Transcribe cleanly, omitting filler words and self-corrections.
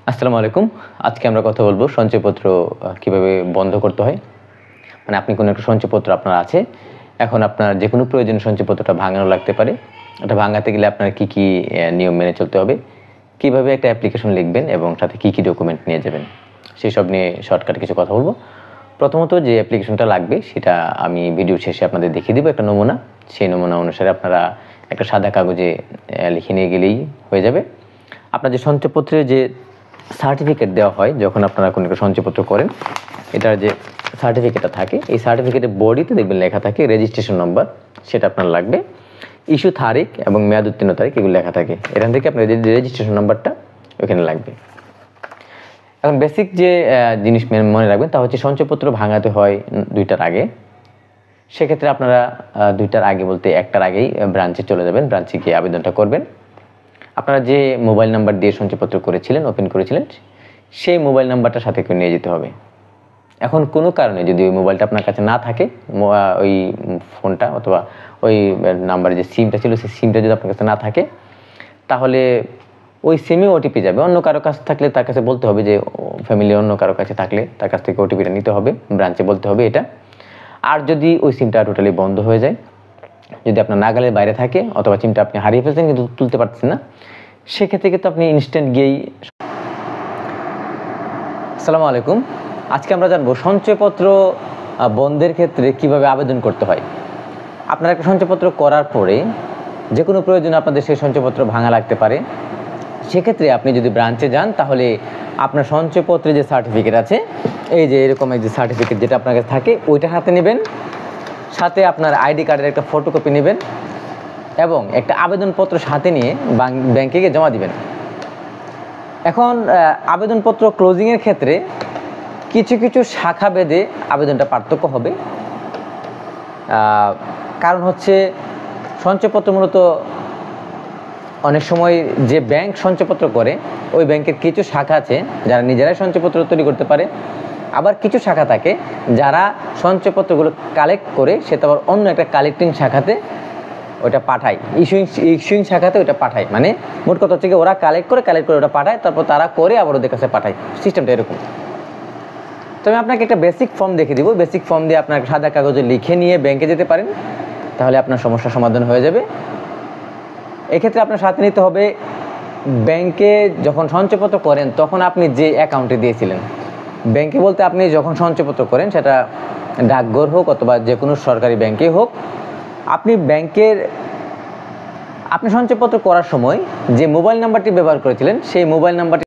আসসালামু আলাইকুম। আজকে আমরা কথা বলবো সঞ্চয়পত্র কিভাবে বন্ধ করতে হয়। মানে আপনি কোনো একটা সঞ্চয়পত্র আপনার আছে, এখন আপনার যেকোনো প্রয়োজনীয় সঞ্চয়পত্রটা ভাঙানো লাগতে পারে। এটা ভাঙাতে গেলে আপনার কি নিয়ম মেনে চলতে হবে, কিভাবে একটা অ্যাপ্লিকেশন লিখবেন এবং সাথে কি ডকুমেন্ট নিয়ে যাবেন, সেসব নিয়ে শর্টকাটে কিছু কথা বলবো। প্রথমত যে অ্যাপ্লিকেশনটা লাগবে সেটা আমি ভিডিও শেষে আপনাদের দেখিয়ে দেবো একটা নমুনা। সেই নমুনা অনুসারে আপনারা একটা সাদা কাগজে লিখে নিয়ে গেলেই হয়ে যাবে। আপনার যে সঞ্চয়পত্রের যে সার্টিফিকেট দেওয়া হয় যখন আপনারা কোনো একটা সঞ্চয়পত্র করেন, এটার যে সার্টিফিকেটটা থাকে, এই সার্টিফিকেটের বডিতে দেখবেন লেখা থাকে রেজিস্ট্রেশন নম্বর, সেটা আপনার লাগবে। ইস্যু তারিখ এবং মেয়াদ উত্তীর্ণ তারিখ এগুলো লেখা থাকে, এখান থেকে আপনার রেজিস্ট্রেশন নাম্বারটা ওখানে লাগবে। এখন বেসিক যে জিনিস মনে রাখবেন তা হচ্ছে সঞ্চয়পত্র ভাঙাতে হয় 2টার আগে। সেক্ষেত্রে আপনারা 2টার আগে বলতে 1টার আগেই ব্রাঞ্চে চলে যাবেন, ব্রাঞ্চে গিয়ে আবেদনটা করবেন। আপনারা যে মোবাইল নাম্বার দিয়ে সঞ্চয়পত্র করেছিলেন, ওপেন করেছিলেন, সেই মোবাইল নাম্বারটা সাথে করে নিয়ে যেতে হবে। এখন কোনো কারণে যদি ওই মোবাইলটা আপনার কাছে না থাকে, ওই ফোনটা অথবা ওই নাম্বারে যে সিমটা ছিল সেই সিমটা যদি আপনার কাছে না থাকে, তাহলে ওই সিমে ওটিপি যাবে। অন্য কারো কাছে থাকলে তার কাছে বলতে হবে, যে ফ্যামিলির অন্য কারো কাছে থাকলে তার কাছ থেকে ওটিপিটা নিতে হবে, ব্রাঞ্চে বলতে হবে এটা। আর যদি ওই সিমটা টোটালি বন্ধ হয়ে যায়, যদি আপনার নাগালের বাইরে থাকে অথবা সিমটা আপনি হারিয়ে ফেলছেন কিন্তু তুলতে পারছেন না, সেক্ষেত্রে কিন্তু আপনি ইনস্ট্যান্ট গিয়েই। আসসালামু আলাইকুম। আজকে আমরা জানবো সঞ্চয়পত্র বন্ধের ক্ষেত্রে কিভাবে আবেদন করতে হয়। আপনার একটা সঞ্চয়পত্র করার পরে যে কোনো প্রয়োজনে আপনাদের সেই সঞ্চয়পত্র ভাঙা লাগতে পারে। সেক্ষেত্রে আপনি যদি ব্রাঞ্চে যান, তাহলে আপনার সঞ্চয়পত্রে যে সার্টিফিকেট আছে, এই যে এরকম যে সার্টিফিকেট যেটা আপনার কাছে থাকে ওইটা হাতে নেবেন, সাথে আপনার আইডি কার্ডের একটা ফটোকপি নেবেন এবং একটা আবেদনপত্র সাথে নিয়ে ব্যাংকে গিয়ে জমা দিবেন। এখন আবেদনপত্র ক্লোজিংয়ের ক্ষেত্রে কিছু শাখা ভেদে আবেদনটা পার্থক্য হবে। কারণ হচ্ছে সঞ্চয়পত্র মূলত অনেক সময় যে ব্যাংক সঞ্চয়পত্র করে ওই ব্যাংকের কিছু শাখা আছে যারা নিজেরাই সঞ্চয়পত্র তৈরি করতে পারে, আবার কিছু শাখা থাকে যারা সঞ্চয়পত্রগুলো কালেক্ট করে সেটা আবার অন্য একটা কালেক্টিং শাখাতে ওটা পাঠায়, ইস্যুইং শাখাতে ওটা পাঠায়। মানে মোট কথা হচ্ছে ওরা কালেক্ট করে ওটা পাঠায়, তারপর তারা করে আবার ওদের কাছে পাঠায়। সিস্টেমটা এরকম। তো আমি আপনাকে একটা বেসিক ফর্ম দেখে দিব, বেসিক ফর্ম দিয়ে আপনার সাদা কাগজে লিখে নিয়ে ব্যাংকে যেতে পারেন, তাহলে আপনার সমস্যার সমাধান হয়ে যাবে। এক্ষেত্রে আপনার সাথে নিতে হবে, ব্যাংকে যখন সঞ্চয়পত্র করেন তখন আপনি যে অ্যাকাউন্টে দিয়েছিলেন, ব্যাংকে বলতে আপনি যখন সঞ্চয়পত্র করেন সেটা ডাকঘর হোক অথবা যে কোনো সরকারি ব্যাংকেই হোক, আপনি সঞ্চয়পত্র করার সময় যে মোবাইল নাম্বারটি ব্যবহার করেছিলেন সেই মোবাইল নাম্বারটি